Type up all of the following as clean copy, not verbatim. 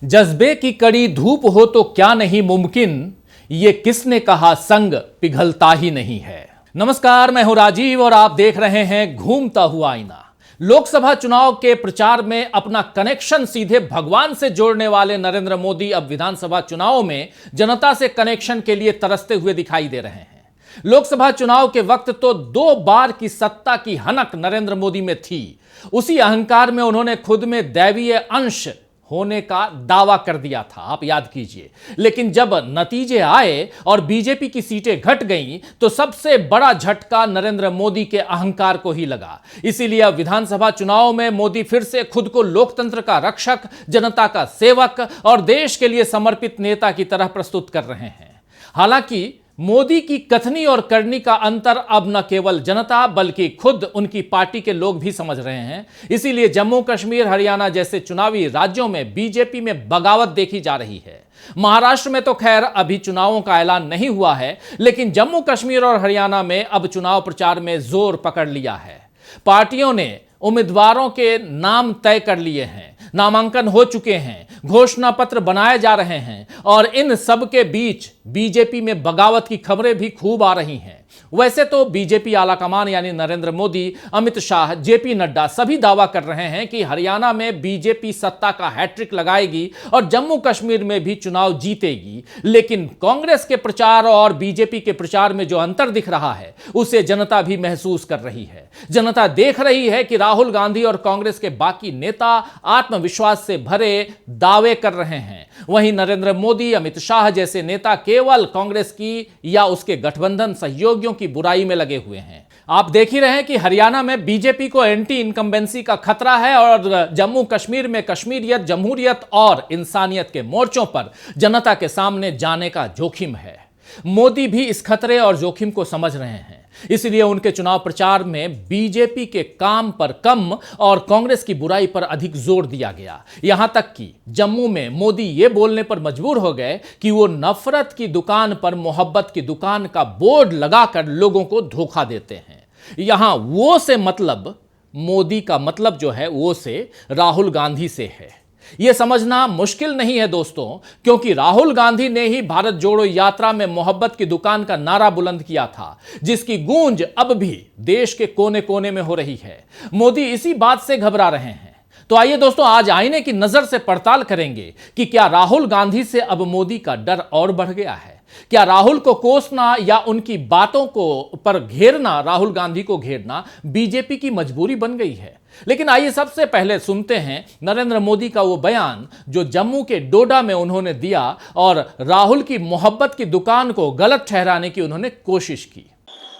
जज्बे की कड़ी धूप हो तो क्या नहीं मुमकिन, ये किसने कहा संग पिघलता ही नहीं है। नमस्कार, मैं हूं राजीव और आप देख रहे हैं घूमता हुआ आईना। लोकसभा चुनाव के प्रचार में अपना कनेक्शन सीधे भगवान से जोड़ने वाले नरेंद्र मोदी अब विधानसभा चुनाव में जनता से कनेक्शन के लिए तरसते हुए दिखाई दे रहे हैं। लोकसभा चुनाव के वक्त तो 2 बार की सत्ता की हनक नरेंद्र मोदी में थी। उसी अहंकार में उन्होंने खुद में दैवीय अंश होने का दावा कर दिया था, आप याद कीजिए। लेकिन जब नतीजे आए और बीजेपी की सीटें घट गईं, तो सबसे बड़ा झटका नरेंद्र मोदी के अहंकार को ही लगा। इसीलिए अब विधानसभा चुनाव में मोदी फिर से खुद को लोकतंत्र का रक्षक, जनता का सेवक और देश के लिए समर्पित नेता की तरह प्रस्तुत कर रहे हैं। हालांकि मोदी की कथनी और करनी का अंतर अब न केवल जनता बल्कि खुद उनकी पार्टी के लोग भी समझ रहे हैं। इसीलिए जम्मू कश्मीर, हरियाणा जैसे चुनावी राज्यों में बीजेपी में बगावत देखी जा रही है। महाराष्ट्र में तो खैर अभी चुनावों का ऐलान नहीं हुआ है, लेकिन जम्मू कश्मीर और हरियाणा में अब चुनाव प्रचार में जोर पकड़ लिया है। पार्टियों ने उम्मीदवारों के नाम तय कर लिए हैं, नामांकन हो चुके हैं, घोषणा पत्र बनाए जा रहे हैं और इन सब के बीच बीजेपी में बगावत की खबरें भी खूब आ रही हैं। वैसे तो बीजेपी आलाकमान यानी नरेंद्र मोदी, अमित शाह, जेपी नड्डा सभी दावा कर रहे हैं कि हरियाणा में बीजेपी सत्ता का हैट्रिक लगाएगी और जम्मू कश्मीर में भी चुनाव जीतेगी। लेकिन कांग्रेस के प्रचार और बीजेपी के प्रचार में जो अंतर दिख रहा है, उसे जनता भी महसूस कर रही है। जनता देख रही है कि राहुल गांधी और कांग्रेस के बाकी नेता आत्मविश्वास से भरे दावे कर रहे हैं, वहीं नरेंद्र मोदी, अमित शाह जैसे नेता केवल कांग्रेस की या उसके गठबंधन सहयोगियों की बुराई में लगे हुए हैं। आप देख ही रहे हैं कि हरियाणा में बीजेपी को एंटी इनकम्बेंसी का खतरा है और जम्मू कश्मीर में कश्मीरियत, जमहूरियत और इंसानियत के मोर्चों पर जनता के सामने जाने का जोखिम है। मोदी भी इस खतरे और जोखिम को समझ रहे हैं। इसलिए उनके चुनाव प्रचार में बीजेपी के काम पर कम और कांग्रेस की बुराई पर अधिक जोर दिया गया। यहां तक कि जम्मू में मोदी ये बोलने पर मजबूर हो गए कि वो नफरत की दुकान पर मोहब्बत की दुकान का बोर्ड लगाकर लोगों को धोखा देते हैं। यहां वो से मतलब, मोदी का मतलब जो है वो से राहुल गांधी से है। यह समझना मुश्किल नहीं है दोस्तों, क्योंकि राहुल गांधी ने ही भारत जोड़ो यात्रा में मोहब्बत की दुकान का नारा बुलंद किया था, जिसकी गूंज अब भी देश के कोने कोने में हो रही है। मोदी इसी बात से घबरा रहे हैं। तो आइए दोस्तों, आज आईने की नजर से पड़ताल करेंगे कि क्या राहुल गांधी से अब मोदी का डर और बढ़ गया है। क्या राहुल को कोसना या उनकी बातों को पर घेरना, राहुल गांधी को घेरना बीजेपी की मजबूरी बन गई है। लेकिन आइए सबसे पहले सुनते हैं नरेंद्र मोदी का वो बयान जो जम्मू के डोडा में उन्होंने दिया और राहुल की मोहब्बत की दुकान को गलत ठहराने की उन्होंने कोशिश की।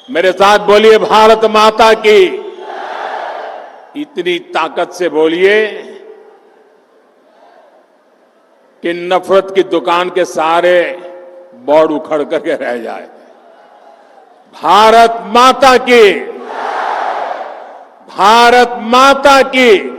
मेरे साथ बोलिए, भारत माता की। इतनी ताकत से बोलिए कि नफरत की दुकान के सारे बोर्ड उखड़ करके रह जाए। भारत माता की, भारत माता की।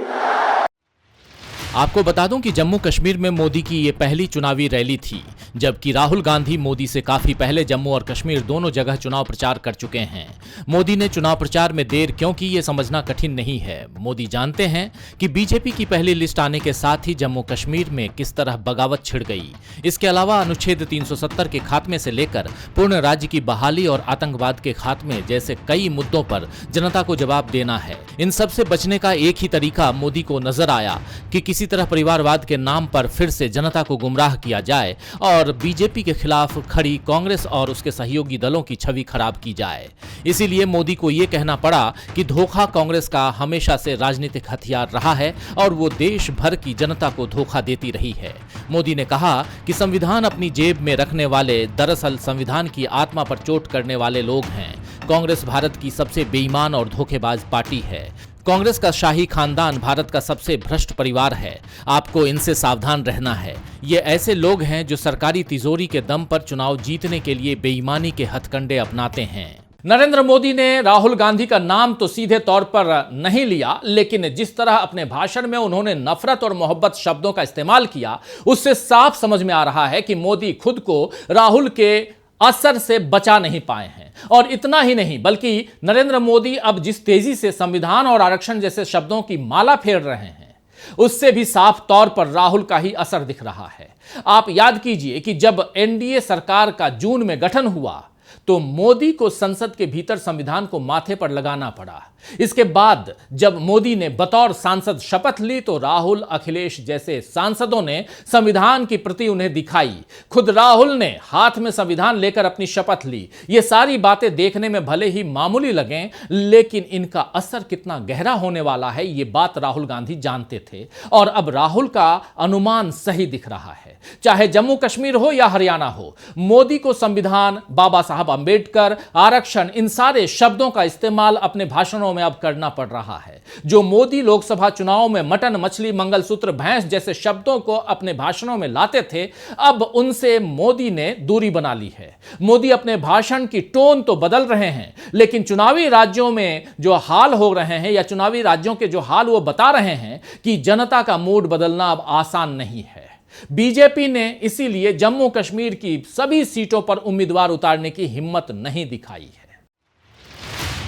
आपको बता दूं कि जम्मू कश्मीर में मोदी की ये पहली चुनावी रैली थी, जबकि राहुल गांधी मोदी से काफी पहले जम्मू और कश्मीर दोनों जगह चुनाव प्रचार कर चुके हैं। मोदी ने चुनाव प्रचार में देर क्यों की, ये समझना कठिन नहीं है। मोदी जानते हैं कि बीजेपी की पहली लिस्ट आने के साथ ही जम्मू कश्मीर में किस तरह बगावत छिड़ गई। इसके अलावा अनुच्छेद 370 के खात्मे से लेकर पूर्ण राज्य की बहाली और आतंकवाद के खात्मे जैसे कई मुद्दों पर जनता को जवाब देना है। इन सब से बचने का एक ही तरीका मोदी को नजर आया कि किसी तरह परिवारवाद के नाम पर फिर से जनता को गुमराह किया जाए और बीजेपी के खिलाफ खड़ी कांग्रेस और उसके सहयोगी दलों की छवि खराब की जाए। इसीलिए मोदी को यह कहना पड़ा कि धोखा कांग्रेस का हमेशा से राजनीतिक हथियार रहा है और वो देश भर की जनता को धोखा देती रही है। मोदी ने कहा कि संविधान अपनी जेब में रखने वाले दरअसल संविधान की आत्मा पर चोट करने वाले लोग हैं। कांग्रेस भारत की सबसे बेईमान और धोखेबाज पार्टी है। कांग्रेस का शाही खानदान भारत का सबसे भ्रष्ट परिवार है। आपको इनसे सावधान रहना है। ये ऐसे लोग हैं जो सरकारी तिजोरी के दम पर चुनाव जीतने के लिए बेईमानी के हथकंडे अपनाते हैं। नरेंद्र मोदी ने राहुल गांधी का नाम तो सीधे तौर पर नहीं लिया, लेकिन जिस तरह अपने भाषण में उन्होंने नफरत और मोहब्बत शब्दों का इस्तेमाल किया, उससे साफ समझ में आ रहा है कि मोदी खुद को राहुल के असर से बचा नहीं पाए हैं। और इतना ही नहीं, बल्कि नरेंद्र मोदी अब जिस तेजी से संविधान और आरक्षण जैसे शब्दों की माला फेर रहे हैं, उससे भी साफ तौर पर राहुल का ही असर दिख रहा है। आप याद कीजिए कि जब एनडीए सरकार का जून में गठन हुआ तो मोदी को संसद के भीतर संविधान को माथे पर लगाना पड़ा। इसके बाद जब मोदी ने बतौर सांसद शपथ ली तो राहुल, अखिलेश जैसे सांसदों ने संविधान की प्रति उन्हें दिखाई। खुद राहुल ने हाथ में संविधान लेकर अपनी शपथ ली। ये सारी बातें देखने में भले ही मामूली लगें, लेकिन इनका असर कितना गहरा होने वाला है ये बात राहुल गांधी जानते थे और अब राहुल का अनुमान सही दिख रहा है। चाहे जम्मू कश्मीर हो या हरियाणा हो, मोदी को संविधान, बाबा साहब अंबेडकर, आरक्षण, इन सारे शब्दों का इस्तेमाल अपने भाषणों में अब करना पड़ रहा है। जो मोदी लोकसभा चुनाव में मटन, मछली, मंगलसूत्र, भैंस जैसे शब्दों को अपने भाषणों में लाते थे, अब उनसे मोदी ने दूरी बना ली है। मोदी अपने भाषण की टोन तो बदल रहे हैं, लेकिन चुनावी राज्यों में जो हाल हो रहे हैं या चुनावी राज्यों के जो हाल वो बता रहे हैं कि जनता का मूड बदलना अब आसान नहीं है। बीजेपी ने इसीलिए जम्मू कश्मीर की सभी सीटों पर उम्मीदवार उतारने की हिम्मत नहीं दिखाई है।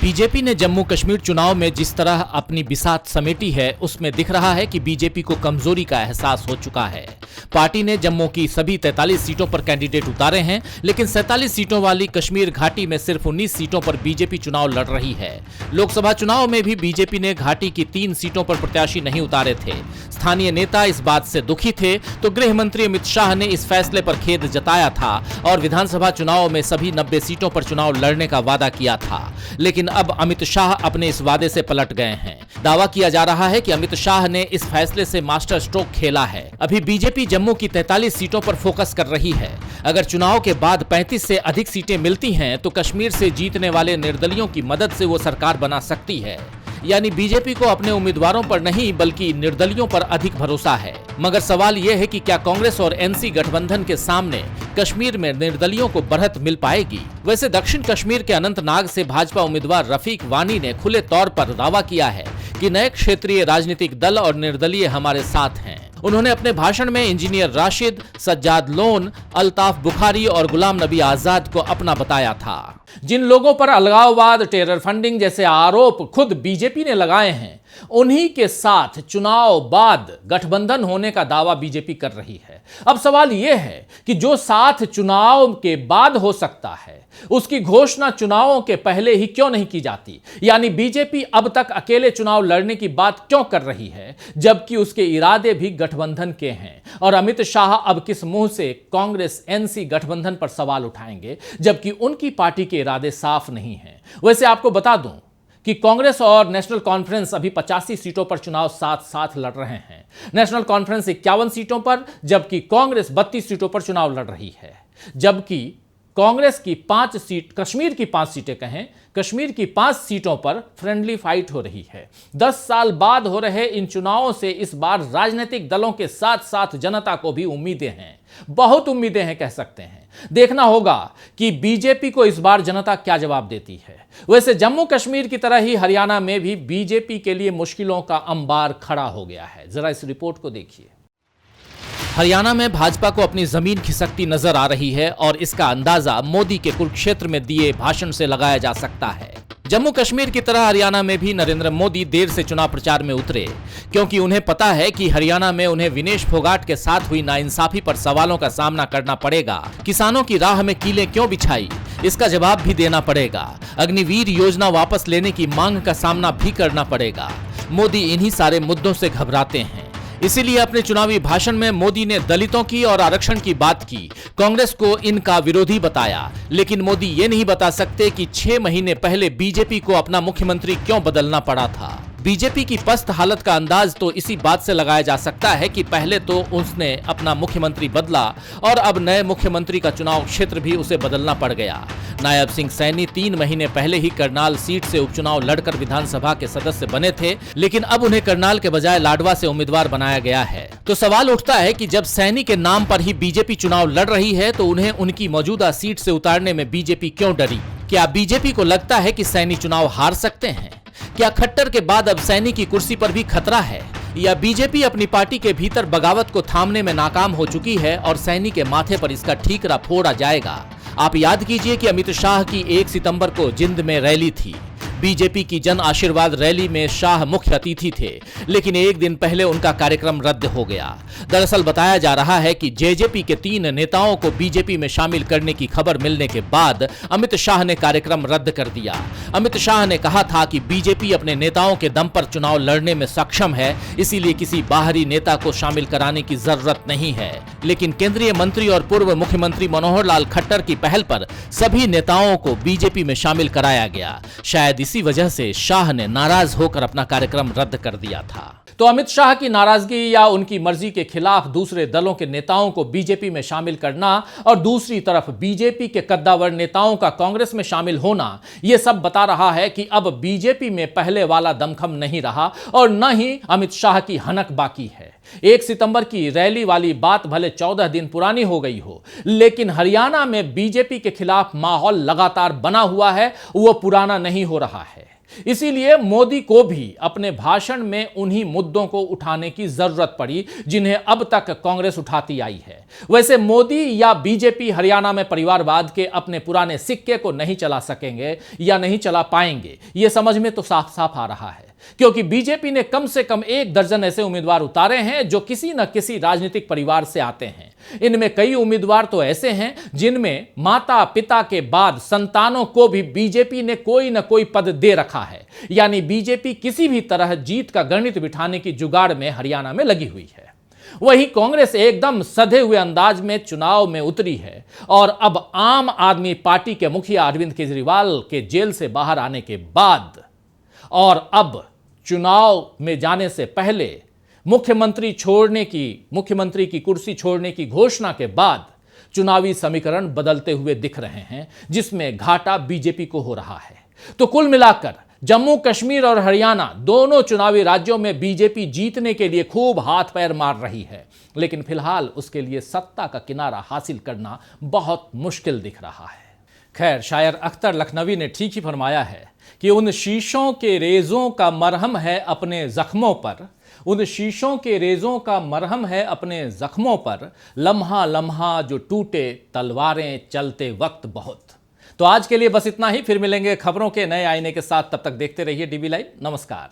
बीजेपी ने जम्मू कश्मीर चुनाव में जिस तरह अपनी बिसात समेटी है, उसमें दिख रहा है कि बीजेपी को कमजोरी का एहसास हो चुका है। पार्टी ने जम्मू की सभी 43 सीटों पर कैंडिडेट उतारे हैं, लेकिन 47 सीटों वाली कश्मीर घाटी में सिर्फ 19 सीटों पर बीजेपी चुनाव लड़ रही है। लोकसभा चुनाव में भी बीजेपी ने घाटी की 3 सीटों पर प्रत्याशी नहीं उतारे थे। स्थानीय नेता इस बात से दुखी थे तो गृह मंत्री अमित शाह ने इस फैसले पर खेद जताया था और विधानसभा चुनाव में सभी 90 सीटों पर चुनाव लड़ने का वादा किया था। लेकिन अब अमित शाह अपने इस वादे से पलट गए हैं। दावा किया जा रहा है कि अमित शाह ने इस फैसले से मास्टर स्ट्रोक खेला है। अभी बीजेपी जम्मू की 43 सीटों पर फोकस कर रही है। अगर चुनाव के बाद 35 से अधिक सीटें मिलती हैं तो कश्मीर से जीतने वाले निर्दलियों की मदद से वो सरकार बना सकती है। यानी बीजेपी को अपने उम्मीदवारों पर नहीं बल्कि निर्दलियों पर अधिक भरोसा है। मगर सवाल यह है कि क्या कांग्रेस और एनसी गठबंधन के सामने कश्मीर में निर्दलियों को बढ़त मिल पाएगी? वैसे दक्षिण कश्मीर के अनंतनाग से भाजपा उम्मीदवार रफीक वानी ने खुले तौर पर दावा किया है कि नए क्षेत्रीय राजनीतिक दल और निर्दलीय हमारे साथ हैं। उन्होंने अपने भाषण में इंजीनियर राशिद, सज्जाद लोन, अल्ताफ बुखारी और गुलाम नबी आजाद को अपना बताया था। जिन लोगों पर अलगाववाद, टेरर फंडिंग जैसे आरोप खुद बीजेपी ने लगाए हैं, उन्हीं के साथ चुनाव बाद गठबंधन होने का दावा बीजेपी कर रही है। अब सवाल यह है कि जो साथ चुनाव के बाद हो सकता है, उसकी घोषणा चुनावों के पहले ही क्यों नहीं की जाती? यानी बीजेपी अब तक अकेले चुनाव लड़ने की बात क्यों कर रही है, जबकि उसके इरादे भी गठबंधन के हैं? और अमित शाह अब किस मुंह से कांग्रेस एनसी गठबंधन पर सवाल उठाएंगे, जबकि उनकी पार्टी के इरादे साफ नहीं हैं? वैसे आपको बता दूं कि कांग्रेस और नेशनल कॉन्फ्रेंस अभी 85 सीटों पर चुनाव साथ साथ लड़ रहे हैं। नेशनल कॉन्फ्रेंस 51 सीटों पर, जबकि कांग्रेस 32 सीटों पर चुनाव लड़ रही है। जबकि कांग्रेस की 5 सीट, कश्मीर की 5 सीटें कहें, कश्मीर की 5 सीटों पर फ्रेंडली फाइट हो रही है। 10 साल बाद हो रहे इन चुनावों से इस बार राजनीतिक दलों के साथ साथ जनता को भी उम्मीदें हैं, बहुत उम्मीदें हैं कह सकते हैं। देखना होगा कि बीजेपी को इस बार जनता क्या जवाब देती है। वैसे जम्मू कश्मीर की तरह ही हरियाणा में भी बीजेपी के लिए मुश्किलों का अंबार खड़ा हो गया है। जरा इस रिपोर्ट को देखिए। हरियाणा में भाजपा को अपनी जमीन खिसकती नजर आ रही है और इसका अंदाजा मोदी के कुरुक्षेत्र में दिए भाषण से लगाया जा सकता है। जम्मू कश्मीर की तरह हरियाणा में भी नरेंद्र मोदी देर से चुनाव प्रचार में उतरे, क्योंकि उन्हें पता है कि हरियाणा में उन्हें विनेश फोगाट के साथ हुई नाइंसाफी पर सवालों का सामना करना पड़ेगा। किसानों की राह में कीलें क्यों बिछाई, इसका जवाब भी देना पड़ेगा। अग्निवीर योजना वापस लेने की मांग का सामना भी करना पड़ेगा। मोदी इन्हीं सारे मुद्दों से घबराते हैं। इसीलिए अपने चुनावी भाषण में मोदी ने दलितों की और आरक्षण की बात की, कांग्रेस को इनका विरोधी बताया। लेकिन मोदी ये नहीं बता सकते कि 6 महीने पहले बीजेपी को अपना मुख्यमंत्री क्यों बदलना पड़ा था। बीजेपी की पस्त हालत का अंदाज तो इसी बात से लगाया जा सकता है कि पहले तो उसने अपना मुख्यमंत्री बदला और अब नए मुख्यमंत्री का चुनाव क्षेत्र भी उसे बदलना पड़ गया। नायब सिंह सैनी 3 महीने पहले ही करनाल सीट से उपचुनाव लड़कर विधानसभा के सदस्य बने थे, लेकिन अब उन्हें करनाल के बजाय लाडवा से उम्मीदवार बनाया गया है। तो सवाल उठता है कि जब सैनी के नाम पर ही बीजेपी चुनाव लड़ रही है तो उन्हें उनकी मौजूदा सीट से उतारने में बीजेपी क्यों डरी? क्या बीजेपी को लगता है कि सैनी चुनाव हार सकते हैं? क्या खट्टर के बाद अब सैनी की कुर्सी पर भी खतरा है, या बीजेपी अपनी पार्टी के भीतर बगावत को थामने में नाकाम हो चुकी है और सैनी के माथे पर इसका ठीकरा फोड़ा जाएगा? आप याद कीजिए कि अमित शाह की 1 सितंबर को जिंद में रैली थी। बीजेपी की जन आशीर्वाद रैली में शाह मुख्य अतिथि थे, लेकिन एक दिन पहले उनका कार्यक्रम रद्द हो गया। दरअसल बताया जा रहा है कि जेजेपी के 3 नेताओं को बीजेपी में शामिल करने की खबर मिलने के बाद अमित शाह ने कार्यक्रम रद्द कर दिया। अमित शाह ने कहा था कि बीजेपी अपने नेताओं के दम पर चुनाव लड़ने में सक्षम है, इसीलिए किसी बाहरी नेता को शामिल कराने की जरूरत नहीं है। लेकिन केंद्रीय मंत्री और पूर्व मुख्यमंत्री मनोहर लाल खट्टर की पहल पर सभी नेताओं को बीजेपी में शामिल कराया गया। शायद इसी वजह से शाह ने नाराज होकर अपना कार्यक्रम रद्द कर दिया था। तो अमित शाह की नाराजगी या उनकी मर्जी के खिलाफ दूसरे दलों के नेताओं को बीजेपी में शामिल करना और दूसरी तरफ बीजेपी के कद्दावर नेताओं का कांग्रेस में शामिल होना, यह सब बता रहा है कि अब बीजेपी में पहले वाला दमखम नहीं रहा और न ही अमित शाह की हनक बाकी है। 1 सितंबर की रैली वाली बात भले 14 दिन पुरानी हो गई हो, लेकिन हरियाणा में बीजेपी के खिलाफ माहौल लगातार बना हुआ है, वो पुराना नहीं हो रहा है। इसीलिए मोदी को भी अपने भाषण में उन्हीं मुद्दों को उठाने की जरूरत पड़ी जिन्हें अब तक कांग्रेस उठाती आई है। वैसे मोदी या बीजेपी हरियाणा में परिवारवाद के अपने पुराने सिक्के को नहीं चला सकेंगे या नहीं चला पाएंगे, यह समझ में तो साफ साफ आ रहा है, क्योंकि बीजेपी ने कम से कम 1 दर्जन ऐसे उम्मीदवार उतारे हैं जो किसी न किसी राजनीतिक परिवार से आते हैं। इनमें कई उम्मीदवार तो ऐसे हैं जिनमें माता पिता के बाद संतानों को भी बीजेपी ने कोई न कोई पद दे रखा है, यानी बीजेपी किसी भी तरह जीत का गणित बिठाने की जुगाड़ में हरियाणा में लगी हुई है। वहीं कांग्रेस एकदम सधे हुए अंदाज में चुनाव में उतरी है और अब आम आदमी पार्टी के मुखिया अरविंद केजरीवाल के जेल से बाहर आने के बाद और अब चुनाव में जाने से पहले मुख्यमंत्री की कुर्सी छोड़ने की घोषणा के बाद चुनावी समीकरण बदलते हुए दिख रहे हैं, जिसमें घाटा बीजेपी को हो रहा है। तो कुल मिलाकर जम्मू कश्मीर और हरियाणा दोनों चुनावी राज्यों में बीजेपी जीतने के लिए खूब हाथ पैर मार रही है, लेकिन फिलहाल उसके लिए सत्ता का किनारा हासिल करना बहुत मुश्किल दिख रहा है। खैर, शायर अख्तर लखनवी ने ठीक ही फरमाया है कि उन शीशों के रेजों का मरहम है अपने जख्मों पर, उन शीशों के रेजों का मरहम है अपने जख्मों पर, लम्हा लम्हा जो टूटे तलवारें चलते वक्त बहुत। तो आज के लिए बस इतना ही, फिर मिलेंगे खबरों के नए आईने के साथ। तब तक देखते रहिए डीवी लाइव। नमस्कार।